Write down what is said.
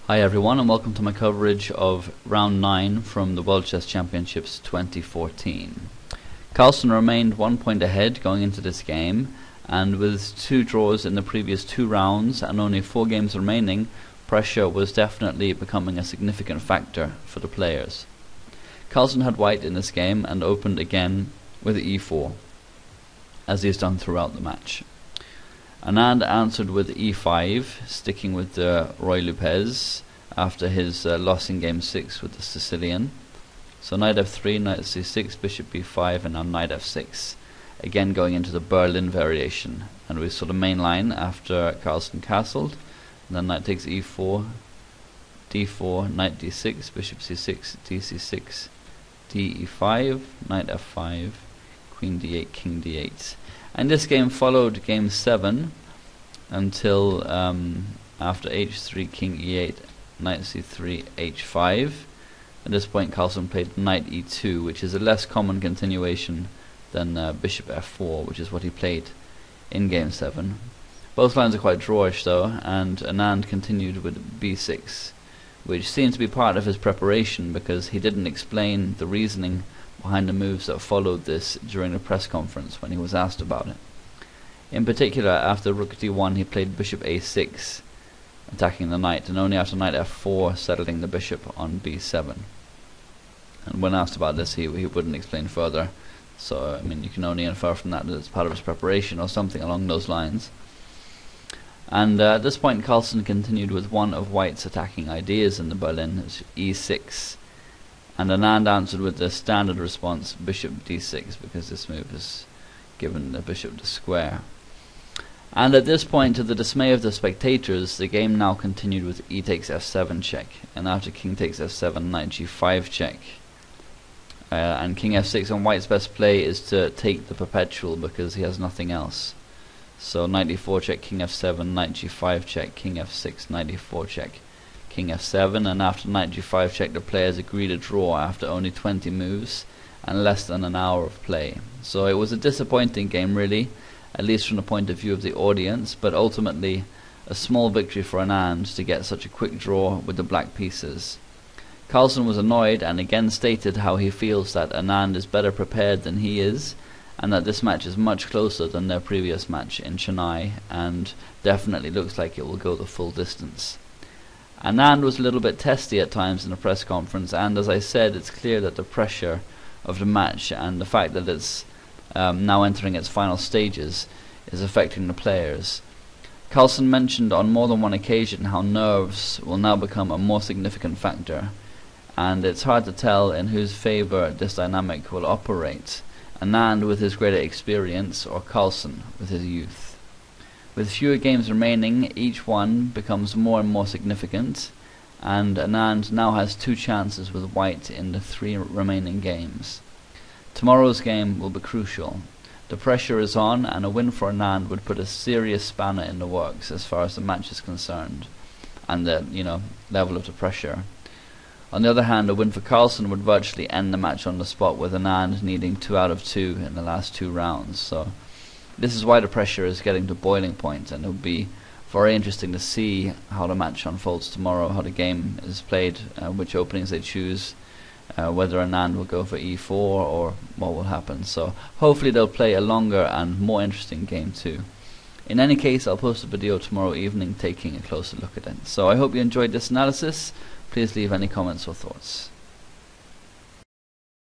Hi everyone, and welcome to my coverage of round 9 from the World Chess Championships 2014. Carlsen remained 1 point ahead going into this game, and with 2 draws in the previous 2 rounds and only 4 games remaining, pressure was definitely becoming a significant factor for the players. Carlsen had white in this game and opened again with e4, as he has done throughout the match. Anand answered with e5, sticking with the Roy Lopez after his loss in game 6 with the Sicilian. So knight f3, knight c6, bishop b5, and now knight f6. Again going into the Berlin variation. And we saw the main line after Carlsen castled. And then knight takes e4, d4, knight d6, bishop c6, dc6, de5, knight f5, queen d8, king d8. And this game followed game 7 until after h3, king e8, knight c3, h5. At this point Carlsen played knight e2, which is a less common continuation than bishop f4, which is what he played in game 7. Both lines are quite drawish though, and Anand continued with b6, which seemed to be part of his preparation because he didn't explain the reasoning behind the moves that followed this during the press conference when he was asked about it. In particular, after rook d1 he played bishop a6, attacking the knight, and only after knight f4 settling the bishop on b7. And when asked about this he wouldn't explain further, so I mean you can only infer from that it's part of his preparation or something along those lines. And at this point Carlsen continued with one of white's attacking ideas in the Berlin, e6. And Anand answered with the standard response, bishop d6, because this move has given the bishop the square. And at this point, to the dismay of the spectators, the game now continued with e takes f7 check, and after king takes f7, knight g5 check. And king f6 on white's best play is to take the perpetual because he has nothing else. So knight e4 check, king f7, knight g5 check, king f6, knight e4 check, king f7, and after knight g5 check the players agreed a draw after only 20 moves and less than an hour of play. So it was a disappointing game really, at least from the point of view of the audience, but ultimately a small victory for Anand to get such a quick draw with the black pieces. Carlsen was annoyed and again stated how he feels that Anand is better prepared than he is, and that this match is much closer than their previous match in Chennai and definitely looks like it will go the full distance. Anand was a little bit testy at times in the press conference, and as I said, it's clear that the pressure of the match and the fact that it's now entering its final stages is affecting the players. Carlsen mentioned on more than one occasion how nerves will now become a more significant factor, and it's hard to tell in whose favour this dynamic will operate, Anand with his greater experience or Carlsen with his youth. With fewer games remaining, each one becomes more and more significant, and Anand now has 2 chances with white in the 3 remaining games. Tomorrow's game will be crucial. The pressure is on, and a win for Anand would put a serious spanner in the works as far as the match is concerned, and the level of the pressure. On the other hand, a win for Carlsen would virtually end the match on the spot, with Anand needing 2 out of 2 in the last 2 rounds. So this is why the pressure is getting to boiling point, and it will be very interesting to see how the match unfolds tomorrow, how the game is played, which openings they choose, whether Anand will go for e4 or what will happen. So hopefully they'll play a longer and more interesting game too. In any case, I'll post a video tomorrow evening taking a closer look at it. So I hope you enjoyed this analysis. Please leave any comments or thoughts.